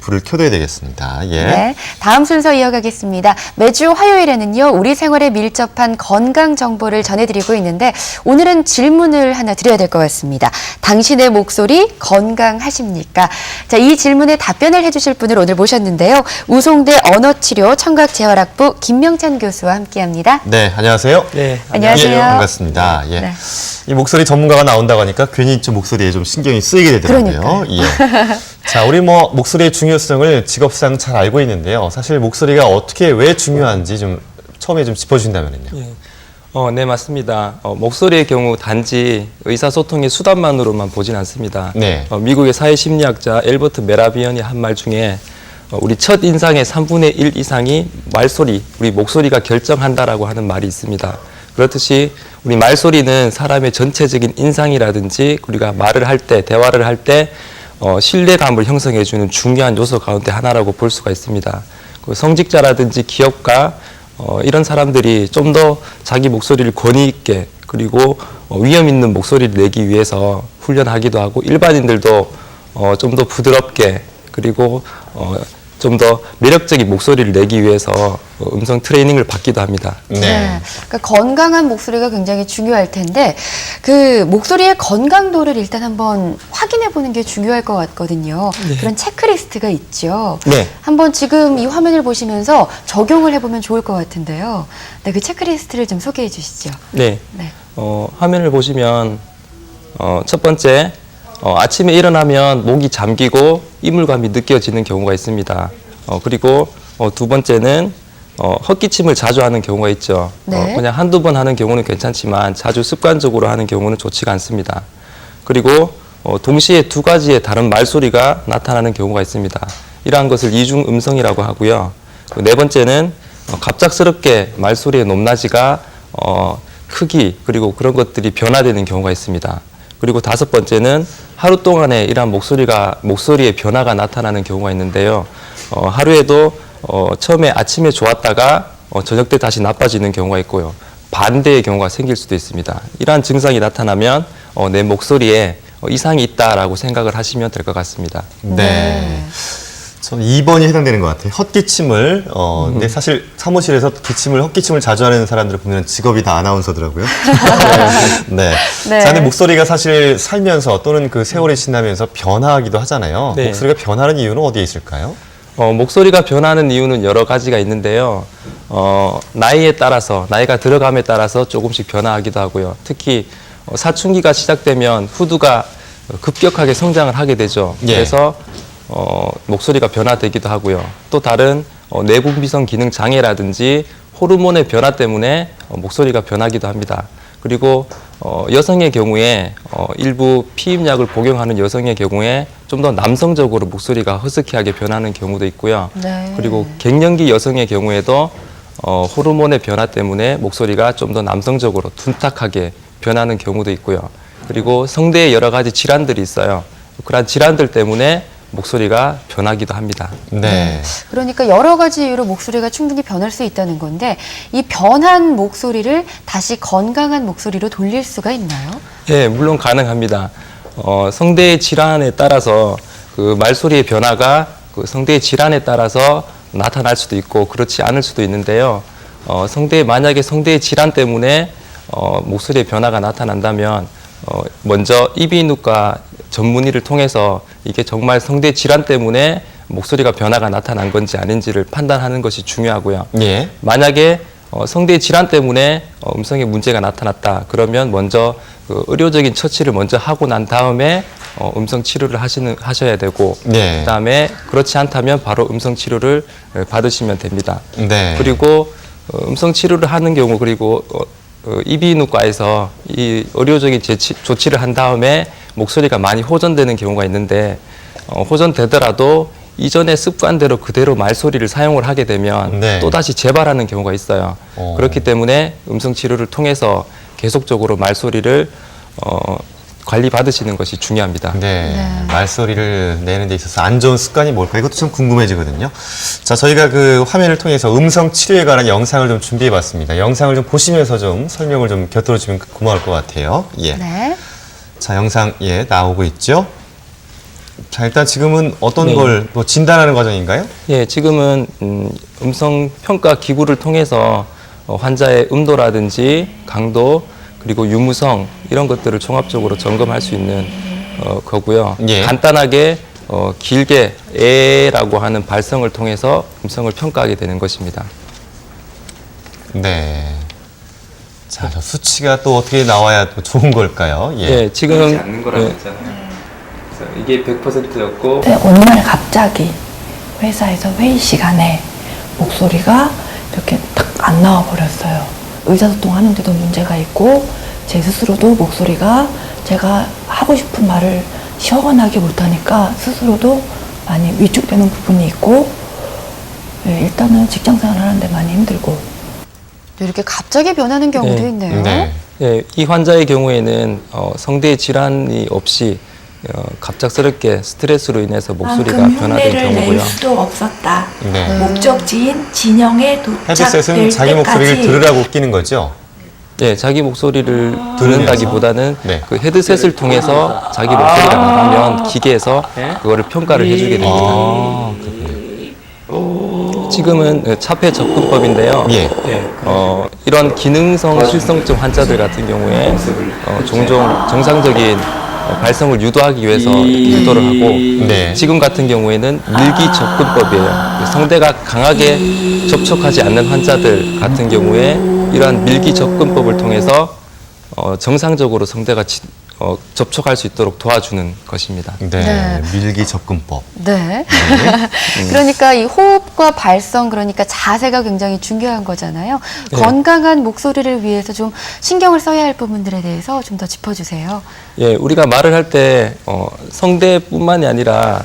불을 켜둬야 되겠습니다. 예. 네, 다음 순서 이어가겠습니다. 매주 화요일에는요, 우리 생활에 밀접한 건강 정보를 전해드리고 있는데 오늘은 질문을 하나 드려야 될 것 같습니다. 당신의 목소리 건강하십니까? 자, 이 질문에 답변을 해주실 분을 오늘 모셨는데요. 우송대 언어치료 청각재활학부 김명찬 교수와 함께합니다. 네, 안녕하세요. 네, 안녕하세요. 예, 반갑습니다. 예. 네. 이 목소리 전문가가 나온다고 하니까 괜히 좀 목소리에 좀 신경이 쓰이게 되더라고요. 그러니까요. 예. 자, 우리 목소리의 중요성을 직업상 잘 알고 있는데요. 사실 목소리가 어떻게 왜 중요한지 좀 처음에 좀 짚어주신다면요. 예. 네, 맞습니다. 목소리의 경우 단지 의사소통의 수단만으로만 보진 않습니다. 네. 미국의 사회심리학자 엘버트 메라비언이 한 말 중에 우리 첫 인상의 3분의 1 이상이 말소리, 우리 목소리가 결정한다라고 하는 말이 있습니다. 그렇듯이 우리 말소리는 사람의 전체적인 인상이라든지 우리가 말을 할 때, 대화를 할 때 신뢰감을 형성해주는 중요한 요소 가운데 하나라고 볼 수가 있습니다. 그 성직자라든지 기업가 이런 사람들이 좀 더 자기 목소리를 권위 있게 그리고 위험 있는 목소리를 내기 위해서 훈련하기도 하고 일반인들도 좀 더 부드럽게 그리고 좀 더 매력적인 목소리를 내기 위해서 음성 트레이닝을 받기도 합니다. 네. 그러니까 건강한 목소리가 굉장히 중요할 텐데 그 목소리의 건강도를 일단 한번 확인해 보는 게 중요할 것 같거든요. 네. 그런 체크리스트가 있죠. 네. 한번 지금 이 화면을 보시면서 적용을 해보면 좋을 것 같은데요. 네, 그 체크리스트를 좀 소개해 주시죠. 네. 네. 화면을 보시면 첫 번째 아침에 일어나면 목이 잠기고 이물감이 느껴지는 경우가 있습니다. 그리고 두 번째는 헛기침을 자주 하는 경우가 있죠. 네. 그냥 한두 번 하는 경우는 괜찮지만 자주 습관적으로 하는 경우는 좋지가 않습니다. 그리고 동시에 두 가지의 다른 말소리가 나타나는 경우가 있습니다. 이러한 것을 이중 음성이라고 하고요. 네 번째는 갑작스럽게 말소리의 높낮이가 크기 그리고 그런 것들이 변화되는 경우가 있습니다. 그리고 다섯 번째는 하루 동안에 이러한 목소리의 변화가 나타나는 경우가 있는데요. 하루에도 처음에 아침에 좋았다가 저녁 때 다시 나빠지는 경우가 있고요. 반대의 경우가 생길 수도 있습니다. 이러한 증상이 나타나면 내 목소리에 이상이 있다라고 생각을 하시면 될 것 같습니다. 네. 저는 2번이 해당되는 것 같아요. 헛기침을, 근데 사실 사무실에서 헛기침을 자주 하는 사람들을 보면 직업이 다 아나운서더라고요. 네. 네. 자, 근데 목소리가 사실 살면서 또는 그 세월이 지나면서 변화하기도 하잖아요. 네. 목소리가 변하는 이유는 어디에 있을까요? 목소리가 변하는 이유는 여러 가지가 있는데요. 나이가 들어감에 따라서 조금씩 변화하기도 하고요. 특히 사춘기가 시작되면 후두가 급격하게 성장을 하게 되죠. 예. 그래서 목소리가 변화되기도 하고요. 또 다른 내분비성 기능 장애라든지 호르몬의 변화 때문에 목소리가 변하기도 합니다. 그리고 여성의 경우에 일부 피임약을 복용하는 여성의 경우에 좀 더 남성적으로 목소리가 허스키하게 변하는 경우도 있고요. 네. 그리고 갱년기 여성의 경우에도 호르몬의 변화 때문에 목소리가 좀 더 남성적으로 둔탁하게 변하는 경우도 있고요. 그리고 성대에 여러 가지 질환들이 있어요. 그러한 질환들 때문에 목소리가 변하기도 합니다. 네. 그러니까 여러 가지 이유로 목소리가 충분히 변할 수 있다는 건데 이 변한 목소리를 다시 건강한 목소리로 돌릴 수가 있나요? 예, 물론 가능합니다. 성대의 질환에 따라서 그 말소리의 변화가 그 성대의 질환에 따라서 나타날 수도 있고 그렇지 않을 수도 있는데요. 만약에 성대의 질환 때문에 목소리의 변화가 나타난다면 먼저 이비인후과 전문의를 통해서 이게 정말 성대 질환 때문에 목소리가 변화가 나타난 건지 아닌지를 판단하는 것이 중요하고요. 예. 만약에 성대 질환 때문에 음성에 문제가 나타났다. 그러면 먼저 그 의료적인 처치를 먼저 하고 난 다음에 음성 치료를 하셔야 되고 네. 그다음에 그렇지 않다면 바로 음성 치료를 받으시면 됩니다. 네. 그리고 음성 치료를 하는 경우 그리고 이비인후과에서 이 의료적인 조치를 한 다음에 목소리가 많이 호전되는 경우가 있는데 호전되더라도 이전의 습관대로 그대로 말소리를 사용을 하게 되면 네. 또다시 재발하는 경우가 있어요. 그렇기 때문에 음성 치료를 통해서 계속적으로 말소리를 관리받으시는 것이 중요합니다. 네. 네. 말소리를 내는 데 있어서 안 좋은 습관이 뭘까? 이것도 좀 궁금해지거든요. 자, 저희가 그 화면을 통해서 음성 치료에 관한 영상을 좀 준비해 봤습니다. 영상을 좀 보시면서 좀 설명을 좀 곁들여 주면 고마울 것 같아요. 예. 네. 자, 영상, 예, 나오고 있죠? 자, 일단 지금은 어떤 네. 걸 뭐 진단하는 과정인가요? 예, 지금은 음성 평가 기구를 통해서 환자의 음도라든지 강도 그리고 유무성 이런 것들을 종합적으로 점검할 수 있는 거고요. 예. 간단하게 길게 에라고 하는 발성을 통해서 음성을 평가하게 되는 것입니다. 네. 자, 저 수치가 또 어떻게 나와야 또 좋은 걸까요? 예. 예, 지금 않는 거라고 했잖아요. 그래서 이게 100%였고 네, 어느 날 갑자기 회사에서 회의 시간에 목소리가 이렇게 딱 안 나와 버렸어요. 의사소통하는데도 문제가 있고 제 스스로도 목소리가 제가 하고 싶은 말을 시원하게 못하니까 스스로도 많이 위축되는 부분이 있고 네, 일단은 직장생활 하는데 많이 힘들고 이렇게 갑자기 변하는 경우도 네. 있네요. 네. 예, 이 환자의 경우에는 성대 질환이 없이 갑작스럽게 스트레스로 인해서 목소리가 변화된 경우고요. 수도 없었다. 네. 목적지인 진영에 헤드셋은 자기 목소리를 들으라고 끼는 거죠? 예, 자기 목소리를 듣는다기보다는 네. 그 헤드셋을 통해서 자기 목소리가 나가면 기계에서 그거를 평가를 해주게 됩니다. 아, 그렇군요. 지금은 차폐 접근법인데요. 예. 이런 기능성 실성증 환자들 같은 경우에 종종 정상적인 발성을 유도하기 위해서 이렇게 유도를 하고 네. 지금 같은 경우에는 밀기 접근법이에요. 성대가 강하게 접촉하지 않는 환자들 같은 경우에 이러한 밀기 접근법을 통해서 정상적으로 성대가 접촉할 수 있도록 도와주는 것입니다. 네. 네. 밀기 접근법. 네. 그러니까 이 호흡과 발성, 그러니까 자세가 굉장히 중요한 거잖아요. 네. 건강한 목소리를 위해서 좀 신경을 써야 할 부분들에 대해서 좀 더 짚어주세요. 예, 우리가 말을 할 때 성대뿐만이 아니라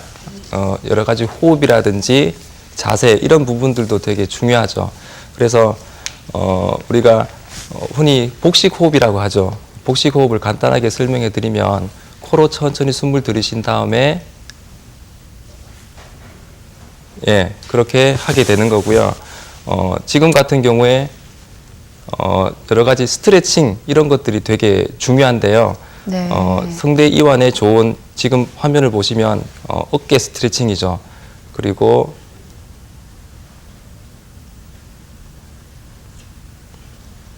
여러 가지 호흡이라든지 자세 이런 부분들도 되게 중요하죠. 그래서 우리가 흔히 복식 호흡이라고 하죠. 복식 호흡을 간단하게 설명해 드리면 코로 천천히 숨을 들이신 다음에 예, 그렇게 하게 되는 거고요. 지금 같은 경우에 여러 가지 스트레칭 이런 것들이 되게 중요한데요. 네. 성대 이완에 좋은 지금 화면을 보시면 어깨 스트레칭이죠. 그리고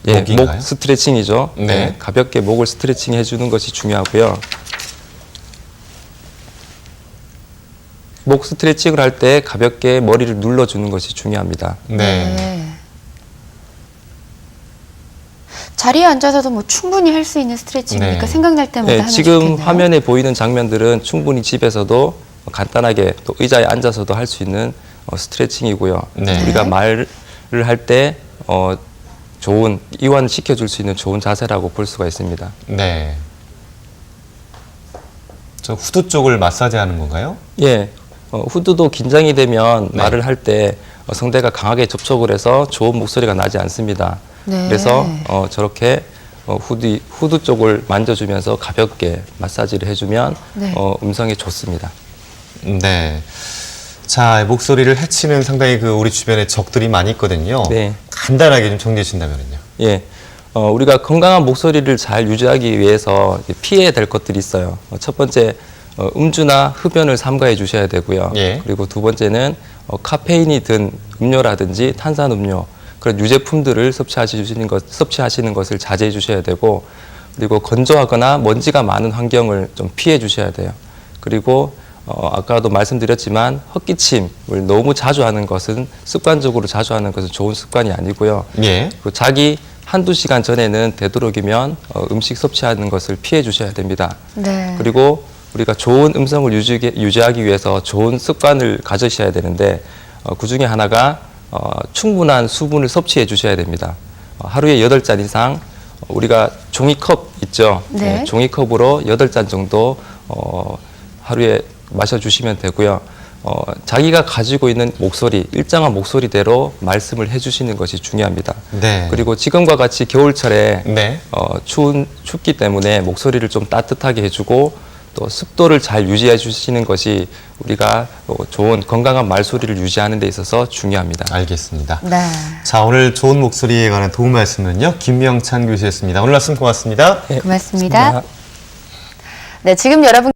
예, 목인가요? 목 스트레칭이죠. 네. 네, 가볍게 목을 스트레칭 해주는 것이 중요하고요. 목 스트레칭을 할 때 가볍게 머리를 눌러주는 것이 중요합니다. 네. 자리에 앉아서도 뭐 충분히 할 수 있는 스트레칭이니까 네. 생각날 때마다 네, 하면 지금 좋겠네요. 화면에 보이는 장면들은 충분히 집에서도 간단하게 또 의자에 앉아서도 할 수 있는 스트레칭이고요. 네. 우리가 말을 할 때 좋은 이완시켜줄 수 있는 좋은 자세라고 볼 수가 있습니다. 네. 저 후두 쪽을 마사지하는 건가요? 예, 후두도 긴장이 되면 네. 말을 할 때 성대가 강하게 접촉을 해서 좋은 목소리가 나지 않습니다. 네. 그래서 저렇게 후두 쪽을 만져주면서 가볍게 마사지를 해주면 네. 음성이 좋습니다. 네. 자, 목소리를 해치는 상당히 우리 주변에 적들이 많이 있거든요. 네. 간단하게 좀 정리해 주신다면요. 예, 우리가 건강한 목소리를 잘 유지하기 위해서 피해야 될 것들이 있어요. 첫 번째, 음주나 흡연을 삼가해 주셔야 되고요. 예. 그리고 두 번째는 카페인이 든 음료라든지 탄산음료 그런 유제품들을 섭취하시는 것을 자제해 주셔야 되고, 그리고 건조하거나 먼지가 많은 환경을 좀 피해 주셔야 돼요. 그리고 아까도 말씀드렸지만 헛기침을 너무 자주 하는 것은 습관적으로 자주 하는 것은 좋은 습관이 아니고요. 예. 그 자기 한두 시간 전에는 되도록이면 음식 섭취하는 것을 피해 주셔야 됩니다. 네. 그리고 우리가 좋은 음성을 유지하기 위해서 좋은 습관을 가지셔야 되는데 그 중에 하나가 충분한 수분을 섭취해 주셔야 됩니다. 하루에 8잔 이상 우리가 종이컵 있죠? 네. 종이컵으로 8잔 정도 하루에 마셔주시면 되고요. 자기가 가지고 있는 목소리, 일정한 목소리대로 말씀을 해주시는 것이 중요합니다. 네. 그리고 지금과 같이 겨울철에 네. 춥기 때문에 목소리를 좀 따뜻하게 해주고 또 습도를 잘 유지해 주시는 것이 우리가 좋은 건강한 말소리를 유지하는 데 있어서 중요합니다. 알겠습니다. 네. 자, 오늘 좋은 목소리에 관한 도움 말씀은요, 김명찬 교수였습니다. 오늘 말씀 고맙습니다. 네, 고맙습니다. 고맙습니다. 네, 지금 여러분